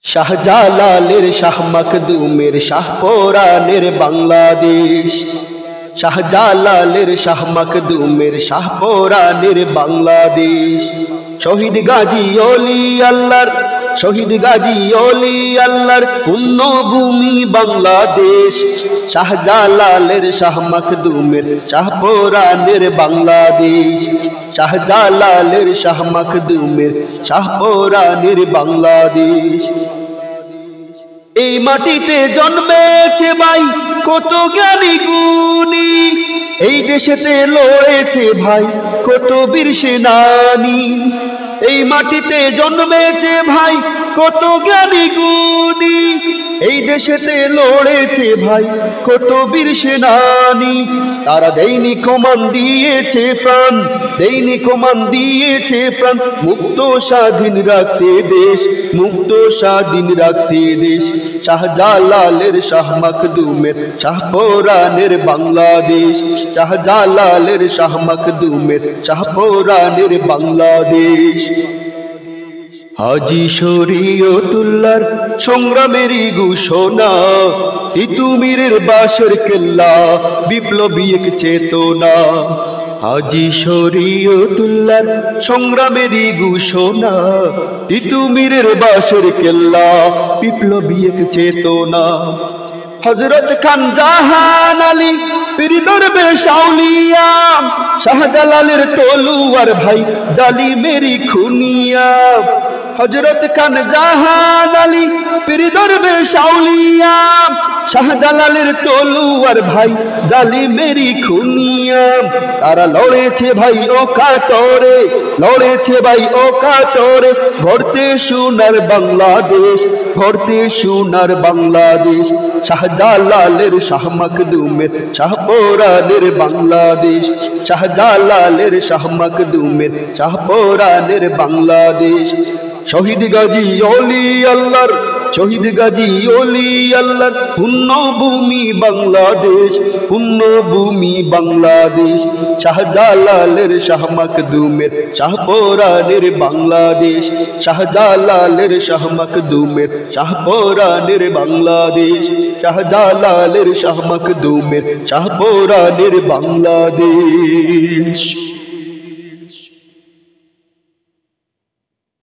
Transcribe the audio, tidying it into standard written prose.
শাহজালালের শাহ মখদুমের শাহপরানের বাংলাদেশ। শাহজালালের শাহ মখদুমের শাহপরানের বাংলাদেশ। শহীদ গাজী ওলি আল্লাহর, শহীদ গাজী ওলি আল্লাহর পুণ্যভূমি বাংলাদেশ। শাহজালালের শাহ মখদুমের শাহপরানের বাংলাদেশ। শাহজালালের শাহ মখদুমের শাহপরানের বাংলাদেশ। এই মাটিতে জন্মেছে ভাই কত জ্ঞানী গুণী, এই দেশেতে লড়েছে ভাই কত বীর সেনানী। এই মাটিতে জন্মেছে ভাই কত জ্ঞানী গুণী, এই দেশেতে লড়েছে ভাই কত বীর সেনানী। তারা দেয়নি কমান দিয়েছে প্রাণ, দেয়নি কমান দিয়েছে প্রাণ, মুক্ত স্বাধীন রাখতে দেশ, মুক্ত স্বাধীন রাখতে দেশ। শাহজালালের শাহ মখদুমের শাহপরানের বাংলাদেশ। শাহজালালের শাহ মখদুমের শাহপরানের বাংলাদেশ। হাজী শরীয়তুল্লাহর সংগ্রামেরই ঘোষণা, তিতুমীরের বাঁশের কেল্লা বিপ্লবী এক চেতনা। হাজী শরীয়তুল্লাহর সংগ্রামেরই ঘোষণা, তিতুমীরের বাঁশের কেল্লা বিপ্লবী এক চেতনা। হযরত খান জাহান আলী পীর দরবেশ আউলিয়া, শাহজালালের তলোয়ার ভাই জালিমেরই খুনিয়া। হযরত খান জাহান আলী পীর দরবেশ আউলিয়া, শাহজালালের তলোয়ার ভাই জালিমেরই খুনিয়া। তারা লড়েছে ভাই ও কাতরে, লড়েছে ভাই ও কাতরে, গড়তে সোনার বাংলাদেশ, গড়তে সোনার বাংলাদেশ। শাহজালালের শাহ মখদুমের শাহপরানের বাংলাদেশ। শাহজালালের শাহ মখদুমের শাহপরানের বাংলাদেশ। শহীদ গাজী ওলি আল্লাহর, শহীদ গাজী ওলি আল্লাহর পুণ্যভূমি বাংলাদেশ, পুণ্যভূমি বাংলাদেশ। শাহজালালের শাহ মখদুমের শাহপরানের বাংলাদেশ। শাহজালালের শাহ মখদুমের শাহপরানের বাংলাদেশ। শাহজালালের শাহ মখদুমের শাহপরানের বাংলাদেশ।